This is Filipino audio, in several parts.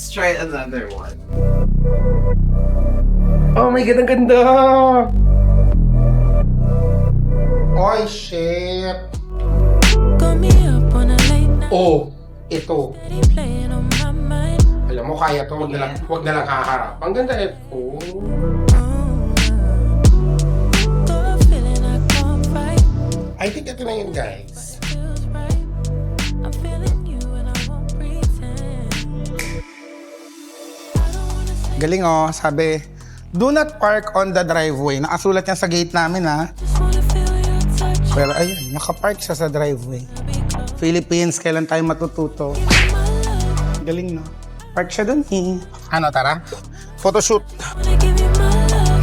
Let's try another one. Oh my God, ang ganda! Oy, shit! Got me up on a late night. Oh, ito. Steady playing on my mind. Alam mo, kaya to. Wag na lang haharap. Ang ganda eh. Oh. Got a feeling I can't fight. I think ito na yun, guys. Feels right. I'm feeling you and I won't pretend. I don't wanna say Galing oh, sabi, do not park on the driveway. Nakasulat yan sa gate namin ha. just wanna feel your touch. Pero ayun, nakapark siya sa driveway. Be close. Philippines, kailan tayo matututo? My love. Galing no? Park siya dun eh. Ano, tara? Photoshoot. Wanna give you my love.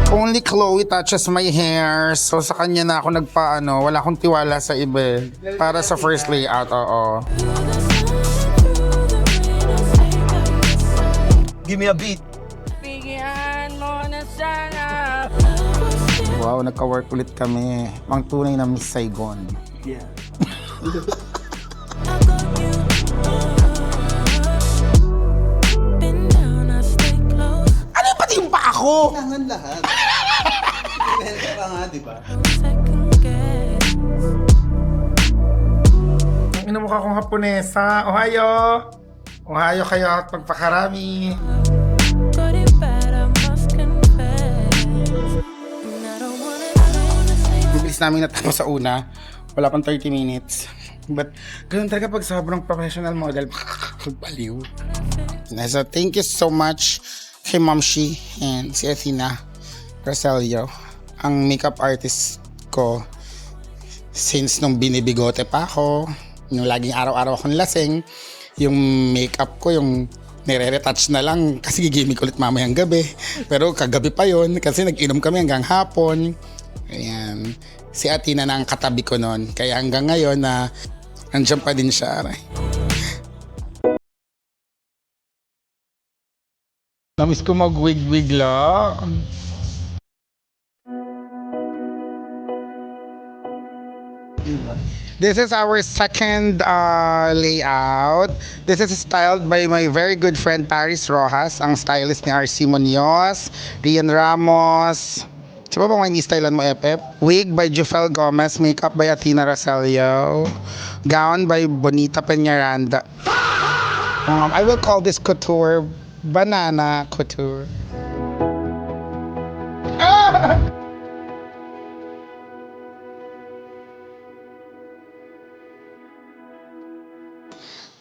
Only Chloe touches my hair. So sa kanya na ako nagpaano, wala akong tiwala sa iba. Para sa first layout, oo. Through the sun, through the rain, I'll stay by your side. Give me a beat. Bigyan mo na sana. Love was still Wow, nagka-work ulit kami. Mang tunay na Miss Saigon. Yeah. I got you. Been down, I stay close. Ano pati yung pa ako? Kailangan lahat. Kailangan ka nga, di ba? Don't second guess. Ang inamukha kong Haponesa. Ohayo! Ohayo kayo at pagpakarami. Got it bad, I must confess. And I don't wanna say Bibilis namin natapos sa una. Wala pang 30 minutes. But, ganun talaga pag sobrang professional model, baliw. So, thank you so much kay Ma'am Shi and si Athena Roselio, ang makeup artist ko since nung binibigote pa ako, yung laging araw-araw akong lasing, yung makeup ko, yung nire-retouch na lang kasi gigimik ulit mamayang gabi. Pero kagabi pa yon kasi nag-inom kami hanggang hapon. Ayan. Si Athena na ang katabi ko noon. Kaya hanggang ngayon na nandiyan pa din siya. Aray. Namiss ko mag-wig-wig lang. This is our second layout. This is styled by my very good friend Paris Rojas, ang stylist ni RC Munoz, Rian Ramos. Siya ba bang may stylean mo, FF? Wig by Jufel Gomez, makeup by Athena Roselio, gown by Bonita Peñaranda. I will call this couture banana couture.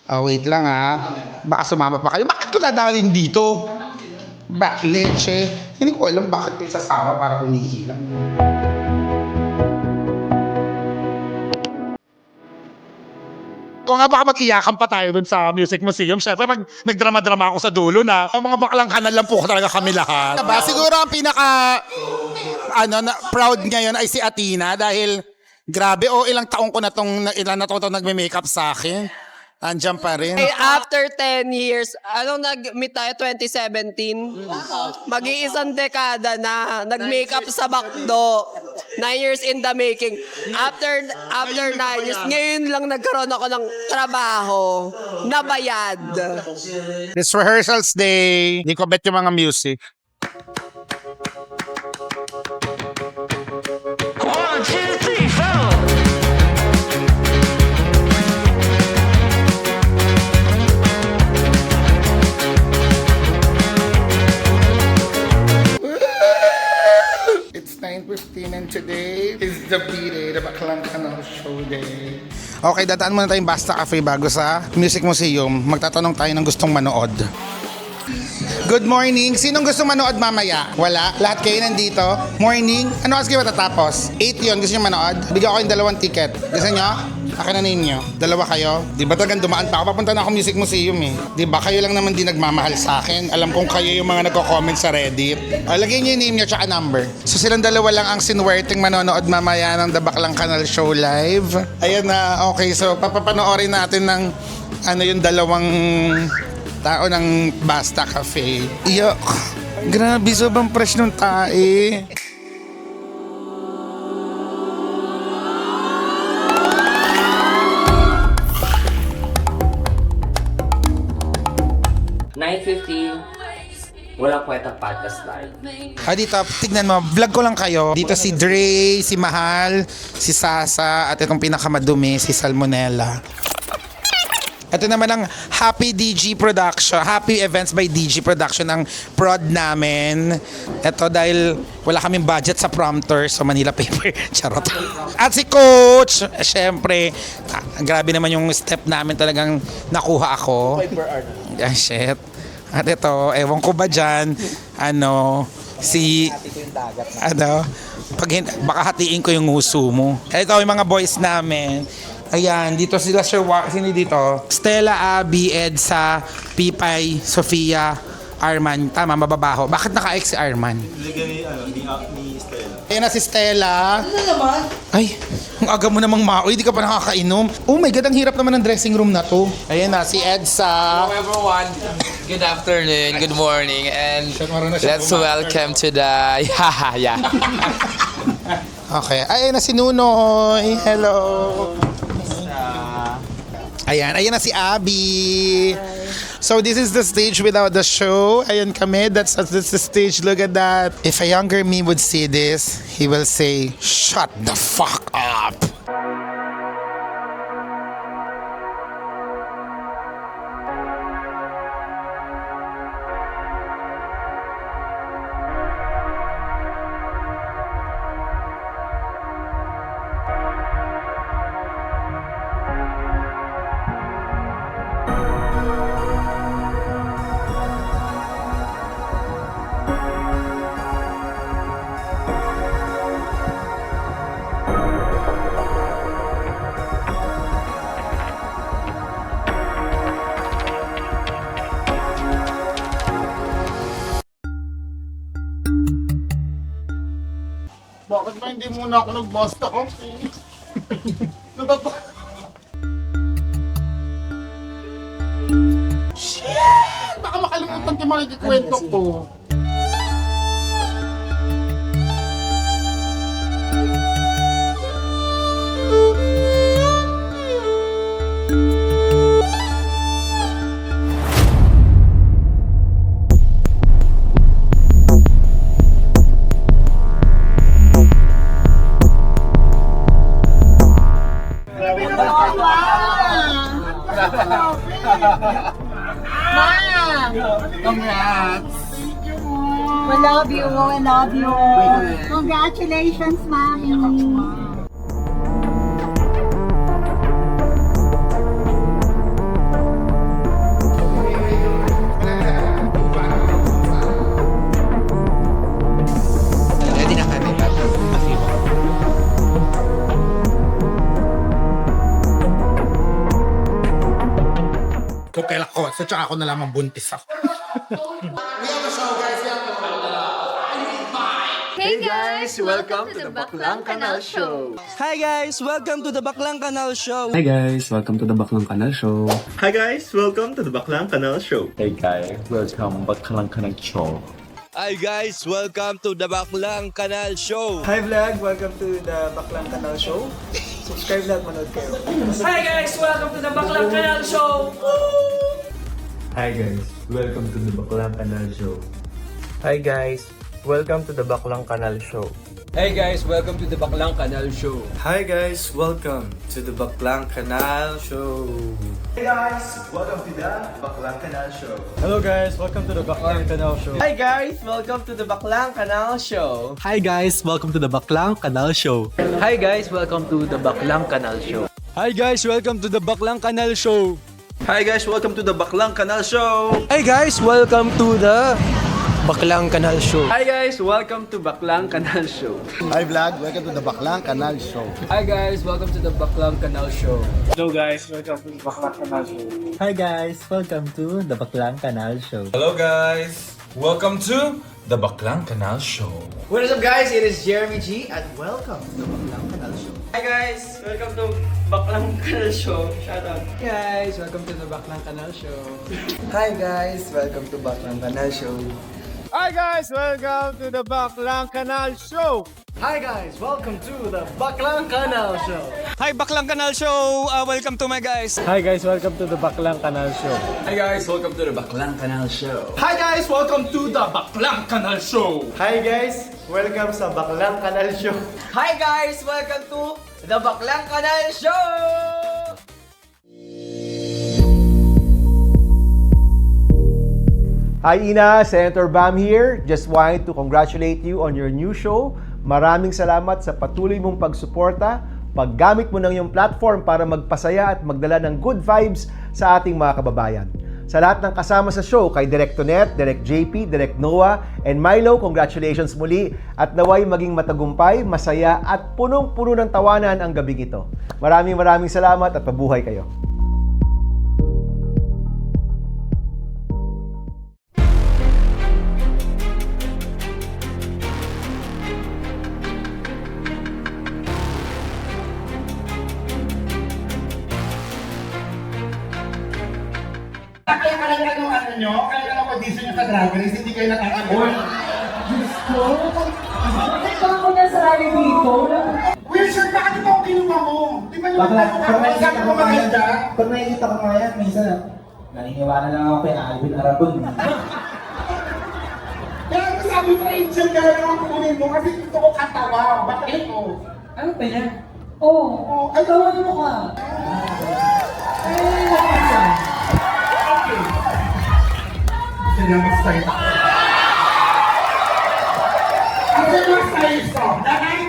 Wait lang baka sumama pa kayo. Bakit ko dadalhin dito? Leche. Hindi ko alam bakit kayo sasama para humihilang. Kung nga baka mag-iyakan pa tayo dun sa Music Museum, syempre pag nagdrama-drama ako sa dulo na, ang mga baklang kanan lang po talaga kami lahat. Diba? Siguro ang pinaka proud ngayon ay si Athena dahil grabe, ilang taong ko na ilan na to nagme-makeup sa akin. Andiyan pa rin. Eh, after 10 years, nag-meet tayo 2017? Mag-iisang dekada na nag-makeup sa Bakdo. 9 years in the making. After 9 years, ngayon lang nagkaroon ako ng trabaho na bayad. This rehearsals day, di ko bet yung mga music. It's 9:15 and today is the B-Day, the Baklang Kanal Show Day. Okay, dadaan muna tayong Basta Cafe bago sa Music Museum. Magtatanong tayo ng gustong manood. Good morning. Sinong gustong manood mamaya? Wala? Lahat kayo nandito? Morning? Ano oras kayo matatapos? 8 yun. Gusto nyo manood? Bigyan ko yung 2 ticket. Gusto nyo? Akin na ninyo. 2 kayo? Di ba talagang dumaan pa ako? Papunta na ako Music Museum eh. Di ba kayo lang naman di nagmamahal sa akin? Alam kong kayo yung mga nagko-comment sa Reddit. Lagyan nyo yung name nyo tsaka number. So silang 2 lang ang sinwerteng manonood mamaya ng The Baklang Kanal Show Live. Ayan na. Okay, so papapanoorin natin ng yung 2 tao ng Basta Cafe. Yuck. Grabe, sobrang fresh nung tae. 9:15, walang kwentang podcast live. Dito, tignan mo, vlog ko lang kayo. Dito si Dre, si Mahal, si Sasa, at itong pinakamadumi, si Salmonella. Ito naman ang Happy DG Production, Happy Events by DG Production ang prod namin. Ito dahil wala kaming budget sa prompter, so Manila paper, charot. At si Coach, syempre, grabe naman yung step namin talagang nakuha ako. Shit. At ito, ewan ko ba dyan, baka hatiin ko yung nguso mo. Ito yung mga boys namin. Ayan, dito sila sino dito? Stella, Abby, Edsa, Pipay, Sofia, Arman. Tama, mababaho. Bakit naka-ex si Arman? Ligay ni Stella. Ayan na si Stella. Ano naman? Ay, ang aga mo namang maoy, di ka pa nakakainom. Oh my God, ang hirap naman ng dressing room na to. Ayan na, si Edsa. Hello everyone, good afternoon, good morning, and let's welcome to the yeah. Okay, ayan na si Nunoy. Hello. Ayan na si Abby. So this is the stage without the show. Ayan kami, that's the stage. Look at that. If a younger me would see this, he will say, "Shut the fuck up." Bakit ba hindi muna ako nag-basta ko? Shit! Baka makalimutan ko mga ikikwento ko. Congrats! We love you. We love you. Congratulations, Mommy. Ready na kami, Okay lang ko, so tsaka ako na lamang buntis ako. Hey guys, welcome to the Baklang Kanal Show. Hi guys, welcome to the Baklang Kanal Show. Hi guys, welcome to the Baklang Kanal Show. Hi guys, welcome to the Baklang Kanal Show. Hey guys, welcome Baklang Kanal Show. Hi guys, welcome to the Baklang Kanal Show. Hi vlog, welcome to the Baklang Kanal Show. Subscribe lahat, manood kayo. Hi guys, welcome to the Baklang Kanal Show. Hi guys, welcome to the Baklang Kanal Show. Hi guys, welcome to the Baklang Kanal Show. Hey guys, welcome to the Baklang Kanal Show. Hi guys, welcome to the Baklang Kanal Show. Hey guys, welcome to the Baklang Kanal Show. Hello guys, welcome to the Baklang Kanal Show. Hi guys, welcome to the Baklang Kanal Show. Hi guys, welcome to the Baklang Kanal Show. Hi guys, welcome to the Baklang Kanal Show. Hi guys, welcome to the Baklang Kanal Show. Hi guys, welcome to the Baklang Kanal Show. Hey guys, welcome to the Baklang Kanal Show. Hi guys, welcome to Baklang Kanal Show. Hi vlog, welcome to the Baklang Kanal Show. Hi guys, welcome to the Baklang Kanal Show. Hello guys, welcome to the Baklang Kanal Show. Hi guys, welcome to the Baklang Kanal Show. Hello guys, welcome to the Baklang Kanal Show. What is up guys, it is Jeremy G and welcome to the Baklang Kanal Show. Hi guys, welcome to Baklang Kanal Show. Shout out. Guys, welcome to the Baklang Kanal Show. Hi guys, welcome to Baklang Kanal Show. Hi guys, welcome to the Baklang Kanal Show. Hi guys, welcome to the Baklang Kanal Show. Hi, Baklang Kanal Show! Welcome to my guys! Hi guys, welcome to the Baklang Kanal Show. Hi guys, welcome to the Baklang Kanal Show. Hi guys! Welcome to the Baklang Kanal Show! Hi guys, welcome sa Baklang Kanal Show. Hi guys! Welcome to the Baklang Kanal Show! Hi Ina, Senator Bam here. Just wanted to congratulate you on your new show. Maraming salamat sa patuloy mong pagsuporta, paggamit mo ng iyong platform para magpasaya at magdala ng good vibes sa ating mga kababayan. Sa lahat ng kasama sa show, kay Direk Tonet, Direk JP, Direk Noah, and Milo, congratulations muli at naway maging matagumpay, masaya at punong-puno ng tawanan ang gabing ito. Maraming salamat at mabuhay kayo. Kaya kalangkan yung ano nyo, kalangkan ang audition nyo sa Drag Race, hindi kayo nakakagol. Diyos ko, bakit ba ako na sa rally dito? Wilson, bakit ito ang kinuha mo? Di ba yung sabi ko maganda? Pag nakikita ko ngayon, minsan naniniwala lang ako kay Alvin Arabon. Kaya ko sabi ko, Angel, gano'n ang kukunin mo kasi gusto ko katawa. Bakit mo? Ano pa yan? Oo, ay tawanin mo ka. Sige, mag-style ako. Sige, mag-style ko. Lakay!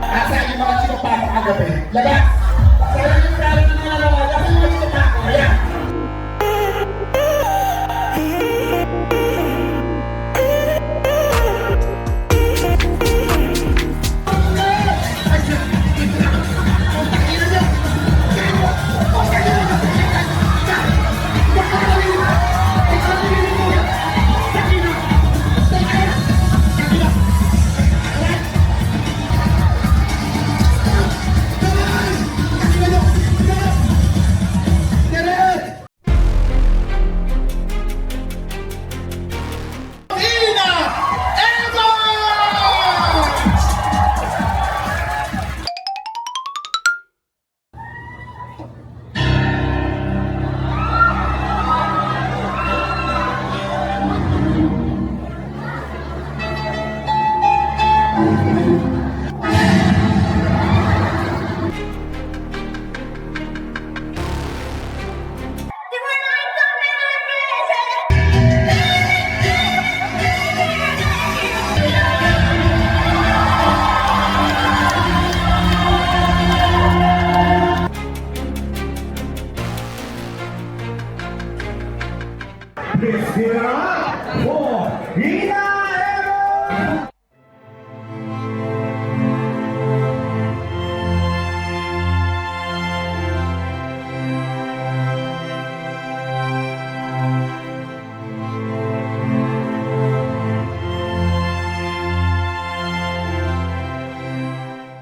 Asa yung mga chinopa ko kagabi? Labas! Sa yung pralo ng mga lawa, asa yung mga chinopa ko? Ayan!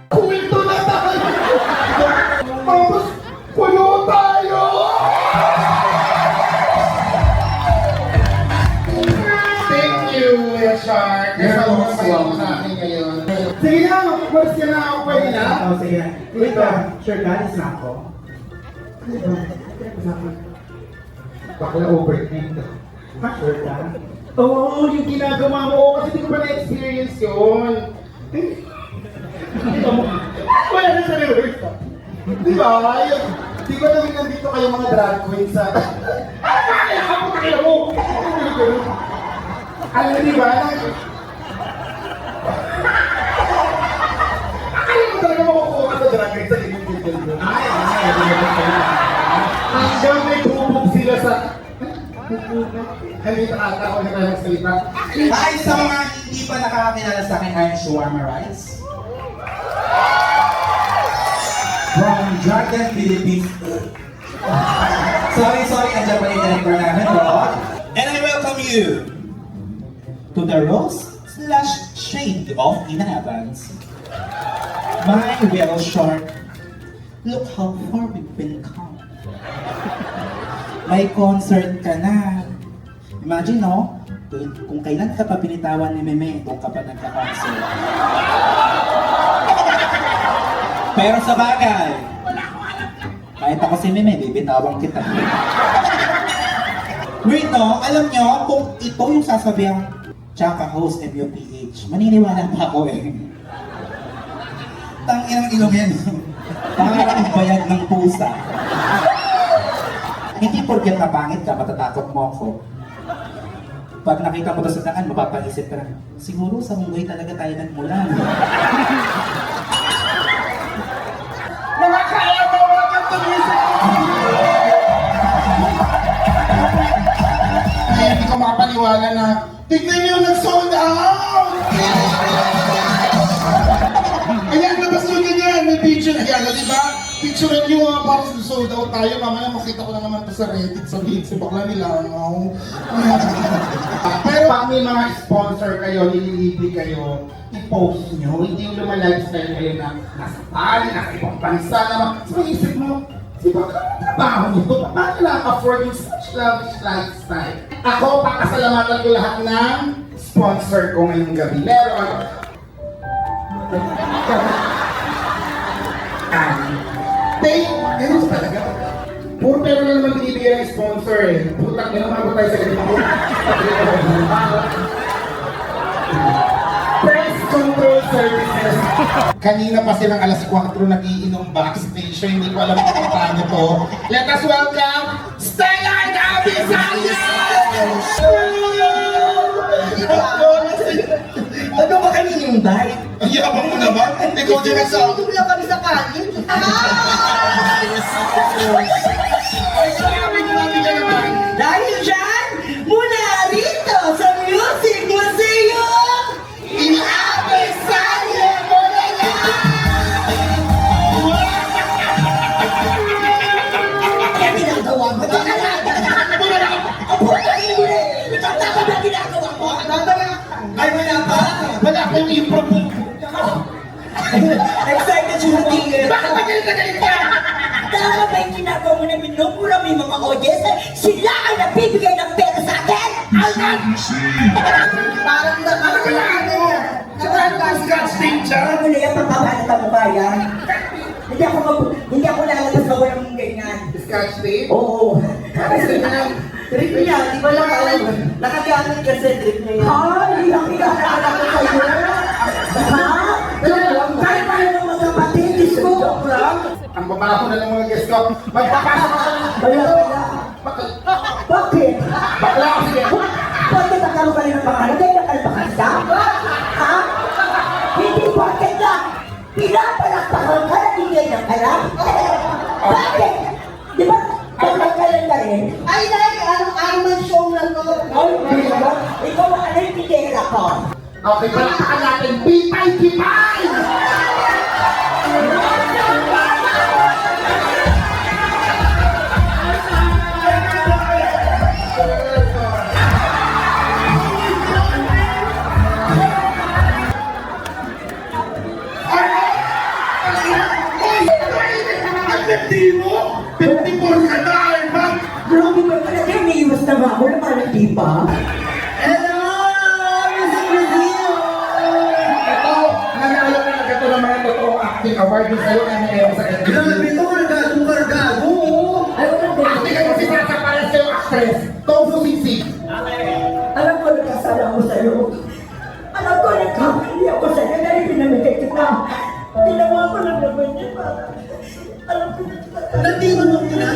Kuwento na tayo! Tapos, puno tayo! Thank you, Yashar. Kasama mo sa akin ngayon. Sige na, mag-course ka na ako pwede na. Oo, sige. Wait lang, sure ka, is na ako. Bakla overthink. Sure ka? Oo, yung ginagawa mo. Kasi di ko pa na-experience yun. Wala na sa reverse. Di ba? Di ba naging nandito kayo mga drag queens sa... Ay, ako kayo mo! Alam mo, di ba? Akala mo talaga makukuha sa drag race sa inyong title mo. Hanggang may bubog sila sa... Hindi nakata ako na tayo magsalita. Hi sa mga hindi pa nakakakilala sa akin, I'm Shawarma Rice. From Dragon Philippines. Sorry, andyan pa yung director namin, Rod. And I welcome you to the roast/shade of Ina Evans. My well short. Look how far we've been come. May concert ka na. Imagine, no? Kung kailan ka pa pinitawan ni Meme, doon ka pa nagka-cancel. Pero sa bagay, kahit ako si Meme, bibitawang kita. Wait no, alam nyo, kung ito yung sasabihan Chaka host MUPH, maniniwala pa ako eh. Tanginang ilong yan. Parang bayad ng pusa. Hindi porket na pangit ka, matatakot mo ako. Pag nakita mo to sa daan, mapapaisip ka na, siguro sa munggoy talaga tayo nagmulan. Ay, hindi ko makapaniwala na tignan niyo, nag-sold out! Ayan, labas nyo ganyan, may picture. Ayan, di ba? Picture nyo nga parang sold out tayo. Mamaya makita ko na naman ito sa Reddit. Sabihin si bakla nila, no? Pero pag may mga sponsor kayo, nililibre kayo, i-post nyo. Hindi yung lifestyle kayo na nasa Bali, nasa ibang bansa naman. So, isip mo, si bakla ang trabaho nito. Paano lang afford yung such lavish lifestyle? Ako, pakasalamatan ko lahat ng sponsor ko ngayong gabi. Meron. Ganun talaga. Puro pero na naman binibigyan ng sponsor eh. Putang, ganun ako tayo sa ganun. Press Control Services. Kanina pa silang alas 4 nagiinom backstage. So hindi ko alam kung paano to. Let us welcome Stella and Abby Sayas! Ano ba kami invite? Ang yabang mo naman. Ikaw din ang sa... Tulong lang kami sa kanin. Dahil dyan, muna rito sa Music Museum, Inaabay Sanya mo na yan! kaya ginagawa mo. Tama na ginagawa mo. Ay, wala pa! Wala pa yung improve. Excited siya ng tingin. Bakit magaling na galing ka? Tama ba yung ginagawa mo na minumura mo yung mga audience? Sila ang nagbibigay ng pera sa akin! Parang nakakalakan mo. Tsaka ano ka, Scotch tape dyan? Ano mo na yan, pagpapalit ang bayan? Hindi ako lalabas na walang ganyan. Scotch tape? Oo. Kasi na, Trip niya, di ba lang alam? Nakagamit kasi trip niya yan. Ay, nakikakala ko sa'yo. Ha? Kahit pa yung mga kapatid, Diyos ko. ang babaho na ng mga guest ko. Magpapasok ako ng... Bakit? Bakla ako sige. Bakit nagkaroon ka rin ng pangalan? Dahil nakalpakan ka? Ha? Hindi bakit na pinapalakpakan ka na hindi ng alam? Bakit? Di ba? Pagkakalan ka rin? Ay, dahil araw-araw man show na to. Ikaw ang ano yung pitera ko. Okay, palakpakan natin. Pipay! Pipay! Mo! 54 ka na, eh, ma'am! Grabe ba talaga? Iniiwas na ba ako na parang di ba? Hello! Music Museum! Ito, nanalo ka na ito ng mga totoong acting award yung sa'yo na nangyayari sa kanila. Grabe ito! Kargado! Ay, wala din. Acting ako sinasapalan sa'yo, actress. Tofu Sisi. Alam ko nagkasala ako sa'yo. Alam ko nagkamali ako sa'yo dahil pinamigay kita. Ginawa ko lang naman niya pa. Alam ko na. Nandito mo ko na.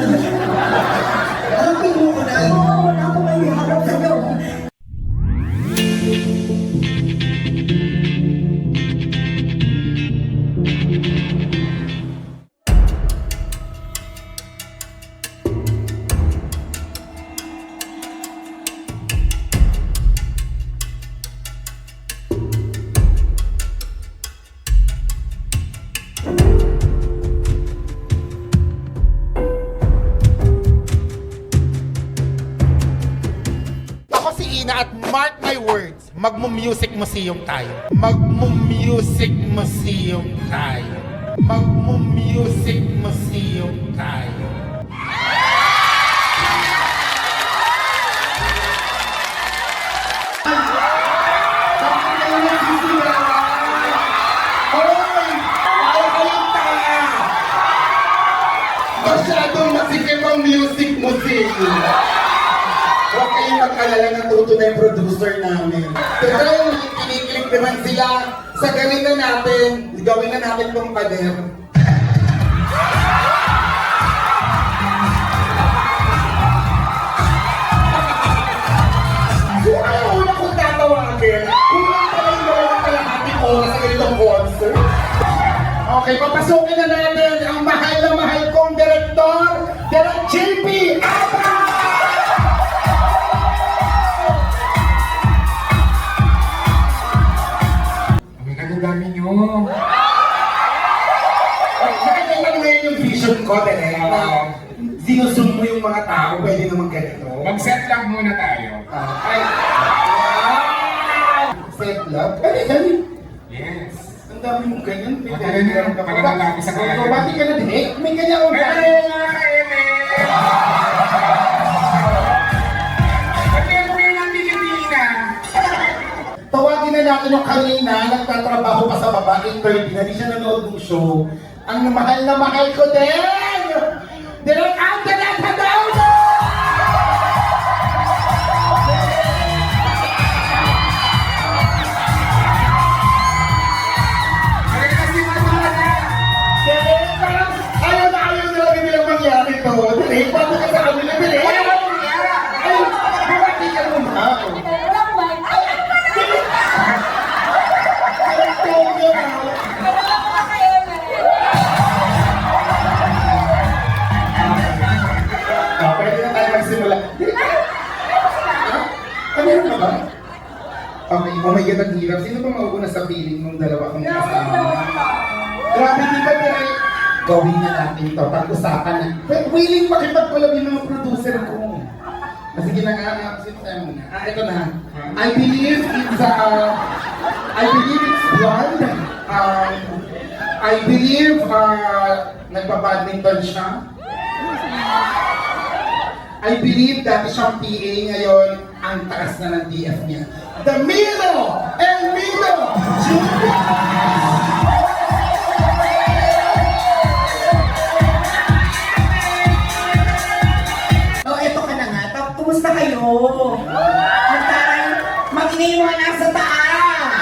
Alam ko mo na. Oo, wala akong may harap sa'yo. Ako si Ina at mark my words, magmo-music museum tayo. Magmo-music museum tayo. Magmo-music museum tayo. Huwag kayong mag-alala, natuto na yung producer namin. Pero kinikilig naman sila sa gawin na natin kung pader. So, ano una kong tatawagin? Kung lang pala yung dalawang kalahating oras sa ganitong concert. Okay, papasukin na natin ang mahal na mahal kong direktor, Direk JP Abra! Ang dami nyo. Nakikita mo ngayon yung vision ko, Direk. Sinusum mo yung mga tao, pwede naman ganito. Mag-set lang muna tayo. Set love? Dali. Yes. Ang dami mong ganyan. Matagal na lang kapag nalalaki sa kanya. Bati ka na, Direk. May ganyan akong gano'n. Tawagin na natin yung kanina, nagtatrabaho pa sa baba, intern, hindi siya nanood ng show. Ang mahal na mahal ko din! Direk Antoinette Hadaudo! Direk, parang ayaw na nilang mangyari to. Direk, paano ka sa kanila, Direk? Ay, bawati ka naman. Pwede na tayo magsimula. Ano yun na ba? Okay, oh my God, ang hirap. Sino ba mauuna sa feeling ng dalawa kong kasama? Grabe, di ba, Direk? Gawin na natin to, pag-usapan na. Willing makipag-collab yung mga producer ko. Sige na nga, tayo muna. Ito na. I believe it's blonde. I believe nagpa-badminton siya. I believe dati siyang PA, ngayon ang taas na ng DF niya. The Milo and Milo Junior! Oh, eto ka na nga. Kumusta kayo? Ang taray, mag-ingay mo na sa taas!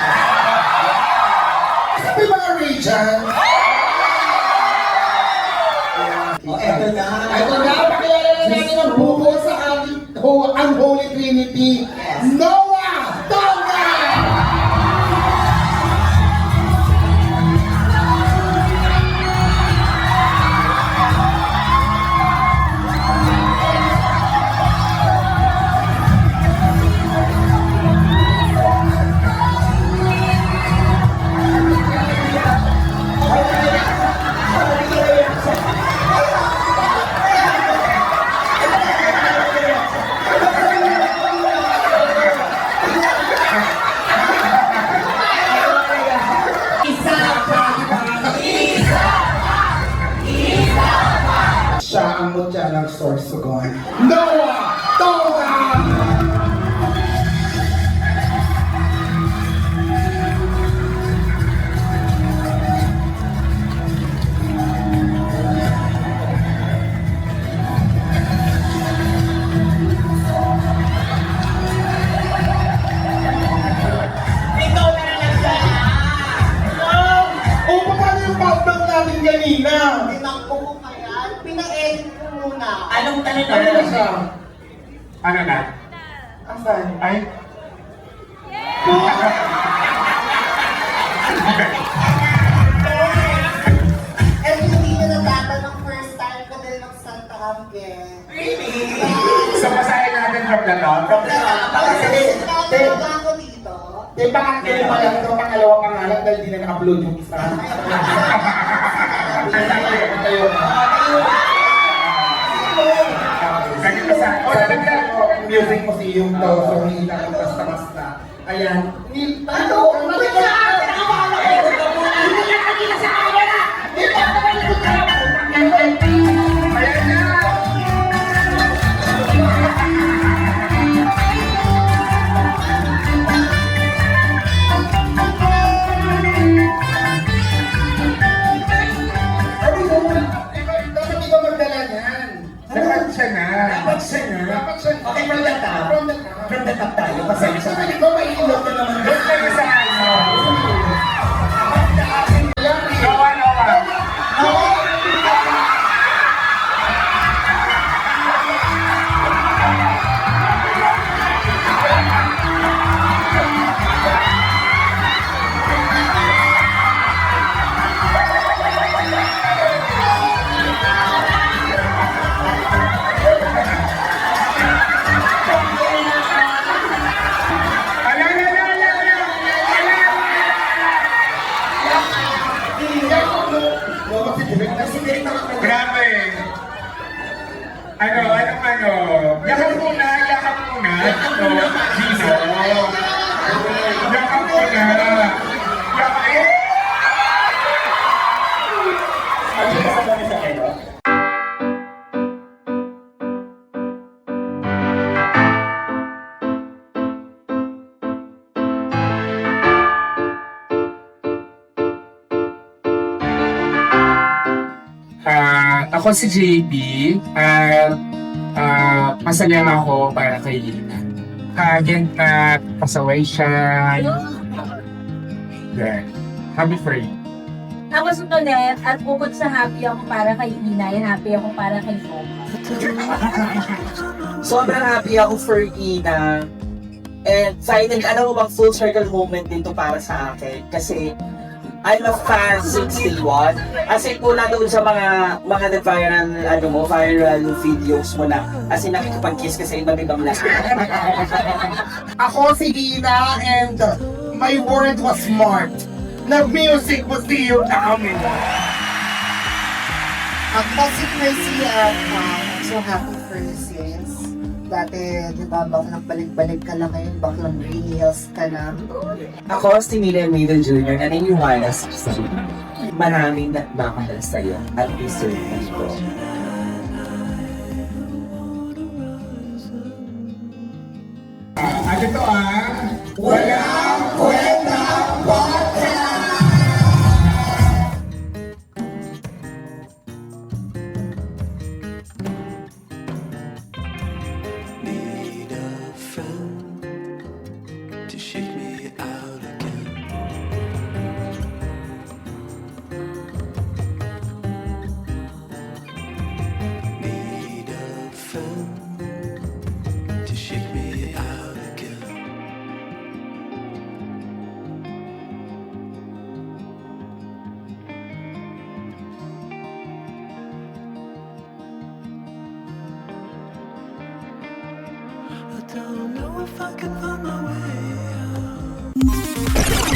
Sabi mga Rachel? Eto na. Ito na, pakilala na natin ang buko sa ating Unholy Trinity, Noah Tonga! Siya ang mutya ng Sorsogon, Noah Tonga! Paano yung background natin kanina? Tinakbo ko kaya, pina-edit ko muna. Anong tanong na siya? Ano na? Asan? Ay? Eh, hindi na natatanong first time ko din mag-Santa Ángel. So, basahin natin from the top. Talaga ako dito. Pangatlo pa lang ito, pangalawa pangalan dahil di na na-upload yung isa. Tayo. Ganito sa... Music museum to, so hindi lang basta-basta. Ayan. Ano? Bakit ka? Pinakawala ko! Hindi ka kanina sa camera! Hindi ka kapalikot ka! Ayan na! Dapat ikaw magdala niyan. Dapat siya na. Dapat siya na. Okay, from the top. From the top tayo. Pasensya na. Ikaw may ilog na naman. Doon kayo sa ano. Grabe. Ano? Yakap muna. Yakap. Gino. Yakap muna. Ako si JB at masaya na ako para kay Lina. Again, pasaway siya. Yeah. Happy for you. Ako si Tonet at bukod sa happy ako para kay Inay, happy ako para kay Mom. Sobrang happy ako for Ina. And finally, alam mo bang full circle moment dito para sa akin? Kasi I'm a fan since day one. As in, una doon sa mga viral videos mo na. As in, nakikipag-kiss ka sa ibang lahat. Ako si Dina and my word was smart. Nag-music was the year na kami. Ako si Chrissy at I'm so happy for you sis. Dati, di ba, nagbalik-balik ka lang ngayon, baklang reheals ka na. Ako si Mila Middle Jr. na naniniwala sa maraming nagmamahal sa'yo at deserve mo. Ano to Walang Kwentang Podcast! Don't know if I can find my way out.